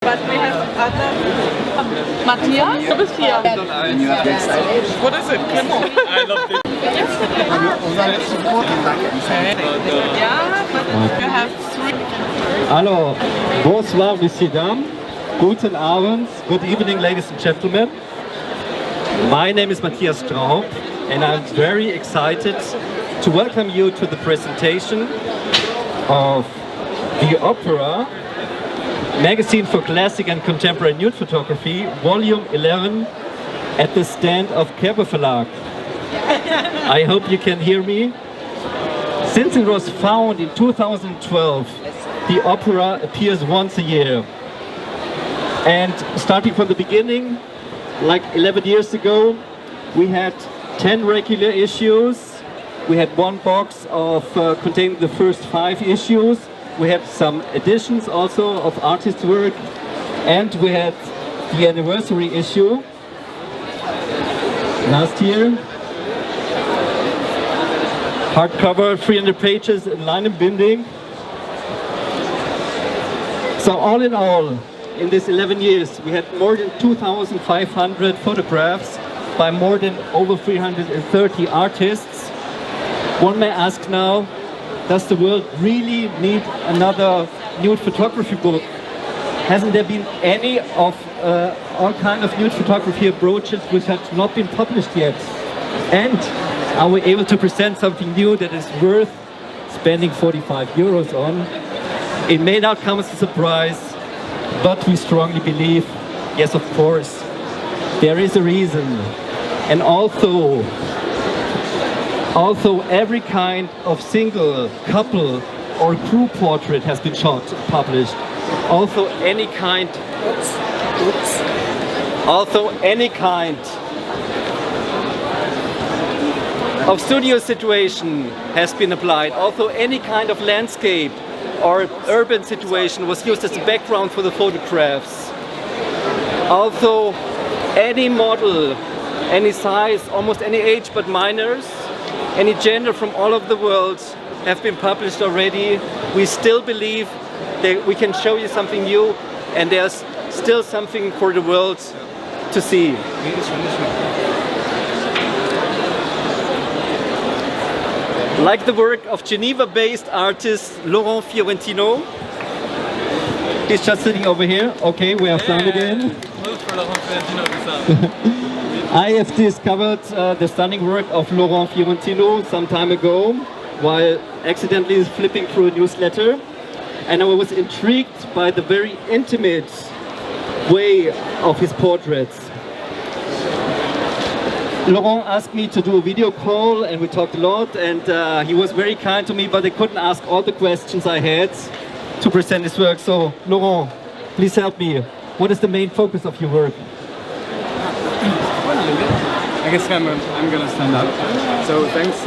But we have other... Matthias? Du bist hier. What is it? Come on. I love it. Yeah, but you have three. Alors, bonsoir, messieurs, dames. Guten Abend. Good evening, ladies and gentlemen. My name is Matthias STRAUB, and I'm very excited to welcome you to the presentation of the Opéra magazine for classic and contemporary nude photography, volume 11, at the stand of Kerber Verlag. I hope you can hear me. Since it was founded in 2012, the Opéra appears once a year. And starting from the beginning, like 11 years ago, we had 10 regular issues. We had one box of containing the first 5 issues. We had some editions also of artist work, and we had the anniversary issue last year. Hardcover, 300 pages in linen binding. So all in all, in this 11 years, we had more than 2,500 photographs by more than over 330 artists. One may ask now, does the world really need another nude photography book? Hasn't there been any of all kind of nude photography approaches which have not been published yet? And are we able to present something new that is worth spending 45 euros on? It may not come as a surprise, but we strongly believe, yes, of course, there is a reason. And although every kind of single, couple or group portrait has been shot and published, also any kind of studio situation has been applied, also any kind of landscape or urban situation was used as a background for the photographs. Also any model, any size, almost any age but minors, any gender from all over the world have been published already. We still believe that we can show you something new, and there's still something for the world to see. Like the work of Geneva-based artist Laurent Fiorentini. He's just sitting over here. Okay, we have found it in. I have discovered the stunning work of Laurent Fiorentini some time ago while accidentally flipping through a newsletter, and I was intrigued by the very intimate way of his portraits. Laurent asked me to do a video call, and we talked a lot, and he was very kind to me, but I couldn't ask all the questions I had to present his work. So Laurent, please help me. What is the main focus of your work? I guess I'm gonna stand up. So thanks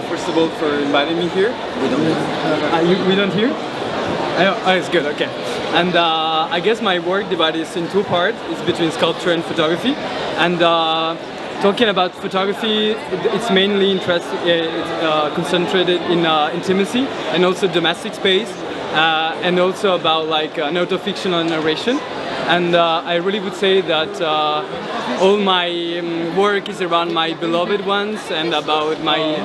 first of all for inviting me here. We don't hear? Oh, it's good, okay. And I guess my work divided in 2 parts. It's between sculpture and photography. And talking about photography, it's mainly concentrated in intimacy and also domestic space, and also about like an auto-fictional narration. And I really would say that all my work is around my beloved ones and about my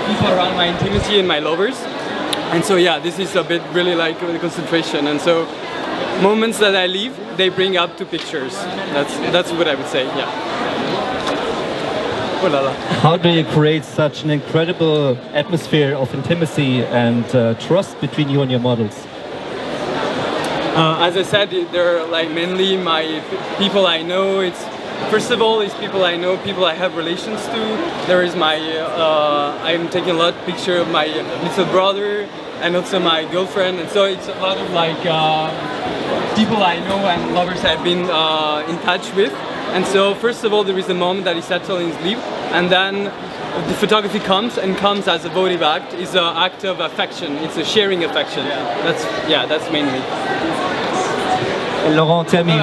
people around my intimacy and my lovers. And so yeah, this is a bit really like the concentration. And so moments that I leave, they bring up to pictures. That's what I would say. Yeah. Oh la la. How do you create such an incredible atmosphere of intimacy and trust between you and your models? As I said, they're like mainly my people I know. It's first of all, it's people I know, people I have relations to. There is my I'm taking a lot of picture of my little brother and also my girlfriend, and so it's a lot of like people I know and lovers I've been in touch with. And so first of all, there is a moment that he settled in his life, and then the photography comes as a votive act. It's an act of affection. It's a sharing affection. That's mainly. Laurent, tell me,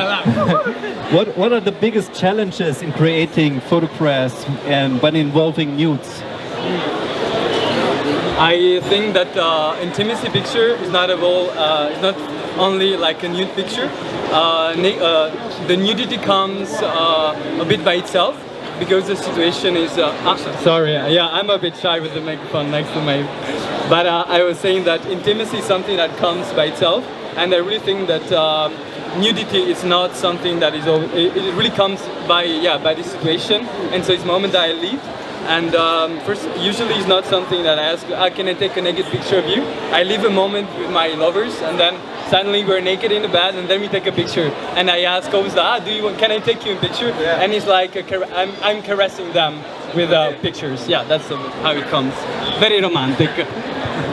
what are the biggest challenges in creating photographs and when involving nudes? I think that intimacy picture is not at all, it's not only like a nude picture. The nudity comes a bit by itself because the situation is. Sorry, yeah, I'm a bit shy with the microphone next to my. But I was saying that intimacy is something that comes by itself, and I really think that nudity is not something that is. It really comes by the situation, and so it's a moment that I live. And first, usually it's not something that I ask, can I take a naked picture of you? I live a moment with my lovers, and then suddenly we're naked in the bed, and then we take a picture. And I ask, can I take you a picture? Yeah. And it's like, I'm caressing them with pictures. Yeah, that's how it comes. Very romantic.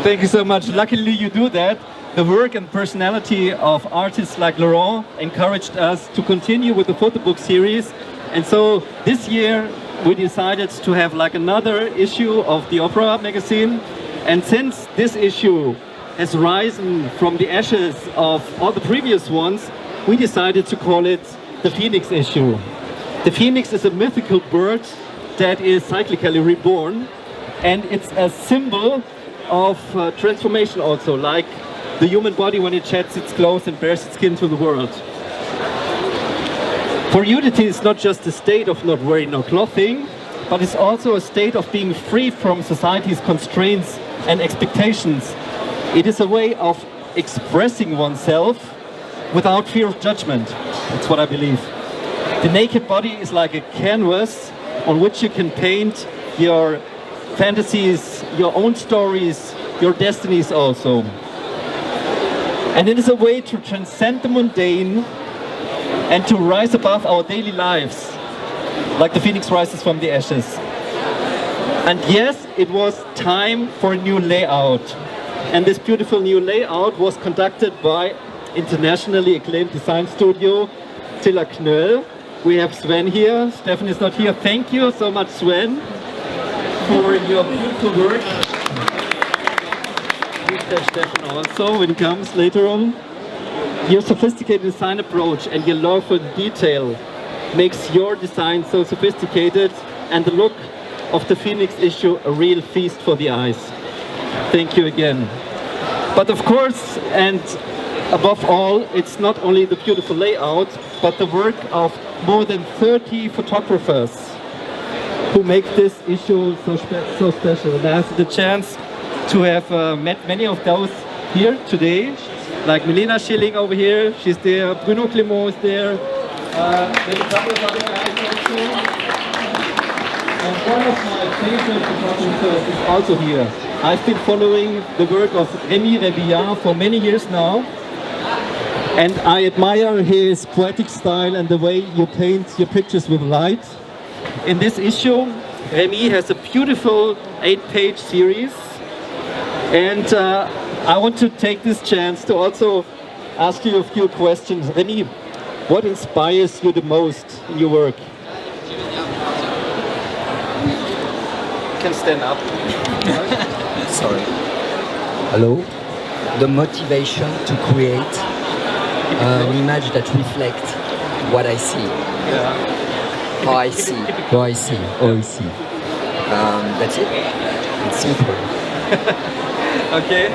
Thank you so much. Luckily you do that. The work and personality of artists like Laurent encouraged us to continue with the photo book series. And so this year, we decided to have like another issue of the Opera magazine, and since this issue has risen from the ashes of all the previous ones, we decided to call it the Phoenix issue. The Phoenix is a mythical bird that is cyclically reborn, and it's a symbol of transformation also, like the human body when it sheds its clothes and bears its skin to the world. For nudity, it's not just a state of not wearing no clothing, but it's also a state of being free from society's constraints and expectations. It is a way of expressing oneself without fear of judgment. That's what I believe. The naked body is like a canvas on which you can paint your fantasies, your own stories, your destinies also. And it is a way to transcend the mundane and to rise above our daily lives, like the phoenix rises from the ashes. And yes, it was time for a new layout. And this beautiful new layout was conducted by internationally acclaimed design studio Tilla Knöll. We have Sven here. Stefan is not here. Thank you so much, Sven, for your beautiful work. Stefan also, when he comes later on. Your sophisticated design approach and your love for detail makes your design so sophisticated, and the look of the Phoenix issue a real feast for the eyes. Thank you again. But of course, and above all, it's not only the beautiful layout, but the work of more than 30 photographers who make this issue so special. And I have the chance to have met many of those here today. Like Milena Schilling over here, she's there, Bruno Clément is there, there's a couple of other guys also. And one of my favorite photographers is also here. I've been following the work of Rémi Rébillard for many years now, and I admire his poetic style and the way you paint your pictures with light. In this issue, Rémi has a beautiful 8-page series, and I want to take this chance to also ask you a few questions. Rémi, what inspires you the most in your work? You can stand up. Sorry. Hello. The motivation to create an image that reflects what I see. Yeah. How I see. How I see. How I see. That's it. It's simple. Okay.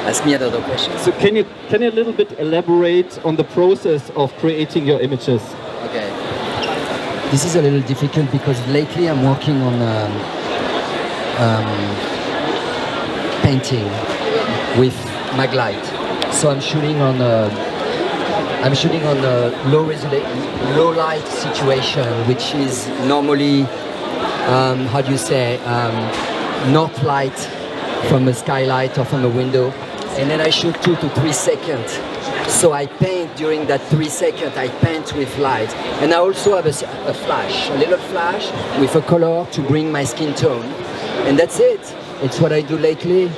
Ask me another question. So can you a little bit elaborate on the process of creating your images? Okay. This is a little difficult because lately I'm working on painting with maglite. So I'm shooting on a low light situation, which is normally north light from a skylight or from a window. And then I shoot 2 to 3 seconds. So I paint during that 3 seconds, I paint with light. And I also have a flash, a little flash with a color to bring my skin tone. And that's it. It's what I do lately.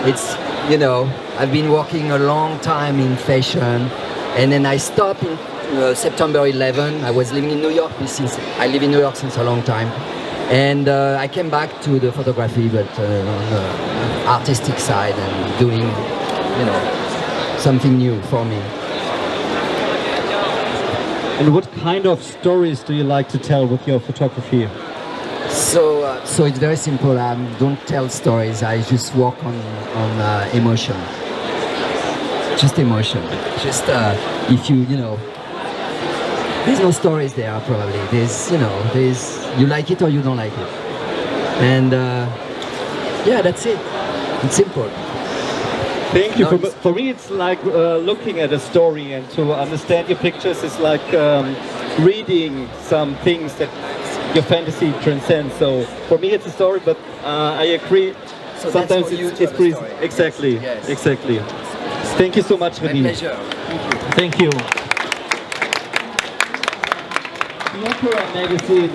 It's, I've been working a long time in fashion. And then I stopped in September 11. I was living in New York I live in New York since a long time. And I came back to the photography, but on the artistic side and doing, something new for me. And what kind of stories do you like to tell with your photography? So it's very simple. I don't tell stories. I just work on emotion. just emotion. Just if you know, there's no stories there probably. There's you like it or you don't like it, and yeah, that's it. It's simple. Thank you. For me, it's like looking at a story, and to understand your pictures is like reading some things that your fantasy transcends. So for me, it's a story, but I agree. So sometimes that's for you it's pretty. story. Exactly. Yes. Exactly. Thank you so much, My Rémi. pleasure. Thank you. The Opera magazine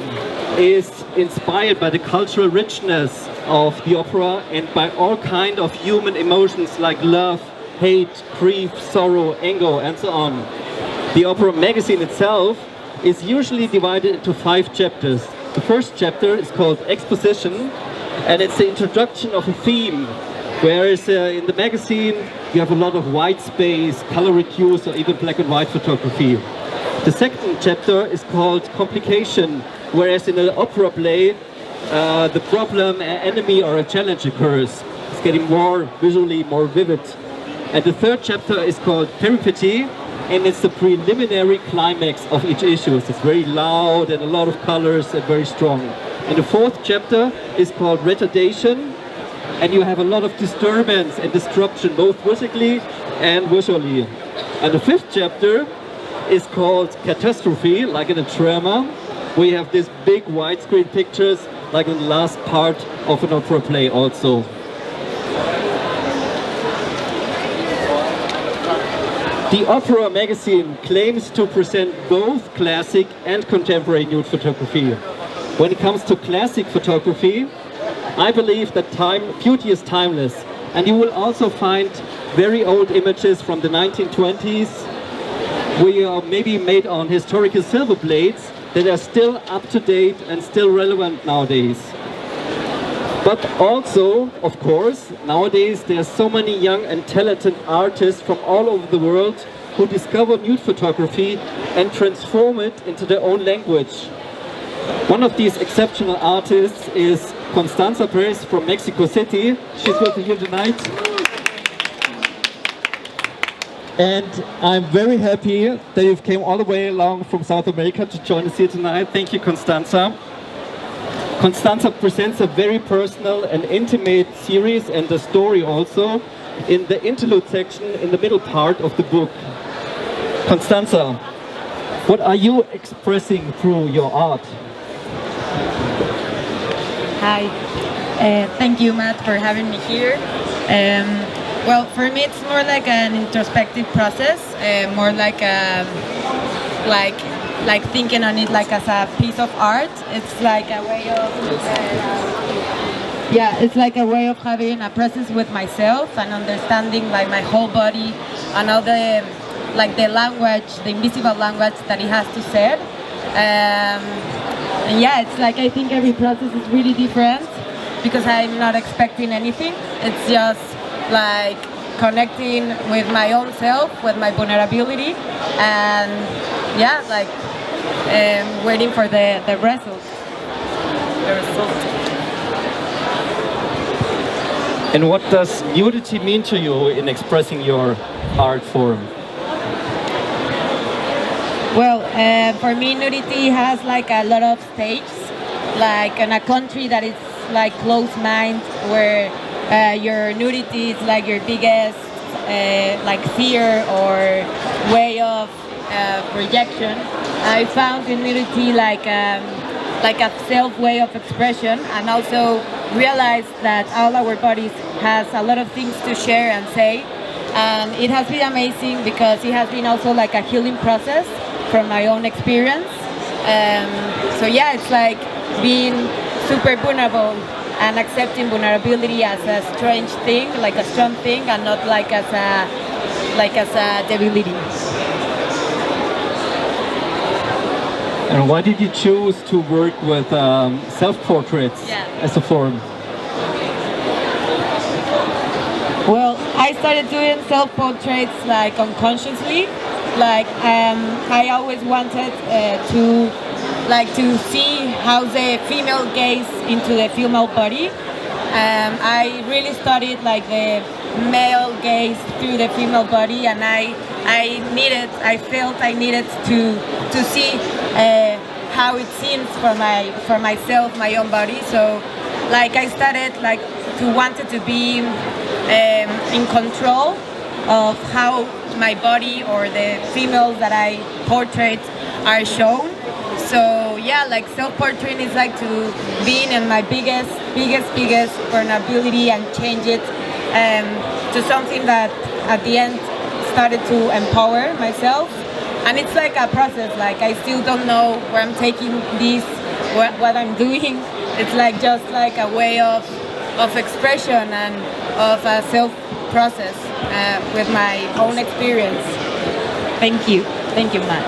is inspired by the cultural richness of the opera and by all kind of human emotions like love, hate, grief, sorrow, anger, and so on. The Opera magazine itself is usually divided into 5 chapters. The first chapter is called Exposition, and it's the introduction of a theme, whereas in the magazine you have a lot of white space, color reduced, or even black and white photography. The second chapter is called Complication, whereas in an opera play the problem, an enemy or a challenge occurs. It's getting more visually more vivid. And the third chapter is called Peripety, and it's the preliminary climax of each issue. It's very loud and a lot of colors and very strong. And the fourth chapter is called Retardation, and you have a lot of disturbance and disruption, both physically and visually. And the fifth chapter is called Catastrophe, like in a drama. We have these big widescreen pictures, like in the last part of an opera play also. The Opera magazine claims to present both classic and contemporary nude photography. When it comes to classic photography, I believe that beauty is timeless, and you will also find very old images from the 1920s. We are maybe made on historical silver plates that are still up to date and still relevant nowadays. But also, of course, nowadays there are so many young and talented artists from all over the world who discover nude photography and transform it into their own language. One of these exceptional artists is Constanza Pérez from Mexico City. She's with you here tonight. And I'm very happy that you came all the way along from South America to join us here tonight. Thank you, Constanza. Constanza presents a very personal and intimate series and a story also in the interlude section in the middle part of the book. Constanza, what are you expressing through your art? Hi, thank you, Matt, for having me here. Well, for me, it's more like an introspective process, more like like thinking on it like as a piece of art. It's like a way of it's like a way of having a process with myself and understanding like my whole body and all the the language, the invisible language that it has to say. And yeah, it's like I think every process is really different because I'm not expecting anything. It's just like connecting with my own self, with my vulnerability, and yeah, like waiting for the result. And what does nudity mean to you in expressing your art form? Well, for me, nudity has like a lot of stages, like in a country that is like closed mind, where your nudity is like your biggest like fear or way of projection. I found in nudity like a self way of expression, and also realized that all our bodies has a lot of things to share and say, and it has been amazing because it has been also like a healing process from my own experience. So yeah, it's like being super vulnerable and accepting vulnerability as a strange thing, like a strong thing, and not like as a debility. And why did you choose to work with self-portraits as a form? Well, I started doing self-portraits like unconsciously. Like I always wanted to see how the female gaze into the female body. I really studied like the male gaze through the female body, and I felt I needed to see how it seems for myself, my own body. So like I started like to wanted to be in control of how my body or the females that I portrait are shown. So yeah, like self-portraiting is like to being in my biggest vulnerability and change it to something that at the end started to empower myself. And it's like a process, like I still don't know where I'm taking this, what I'm doing. It's like just like a way of expression and of a self-process with my own experience. Thank you, Matt.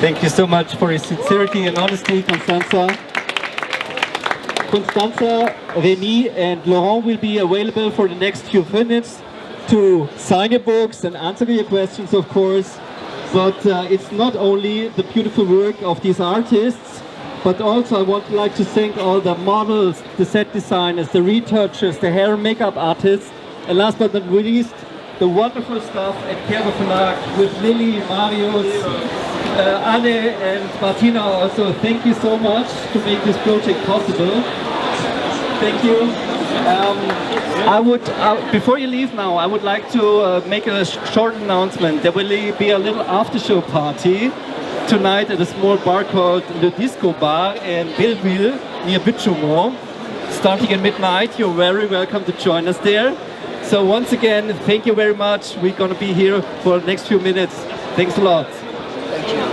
Thank you so much for your sincerity and honesty, Constanza. Constanza, Rémi and Laurent will be available for the next few minutes to sign your books and answer your questions, of course. But it's not only the beautiful work of these artists, but also I would like to thank all the models, the set designers, the retouchers, the hair and makeup artists, and last but not least, the wonderful staff at Kerber Verlag with Lily, Marius, Anne and Martina also. Thank you so much to make this project possible. Thank you. Before you leave now, I would like to make a short announcement. There will be a little after-show party tonight at a small bar called Le Disco Bar in Belleville, near Bichumont. Starting at midnight, you're very welcome to join us there. So once again, thank you very much. We're going to be here for the next few minutes. Thanks a lot. Thank you.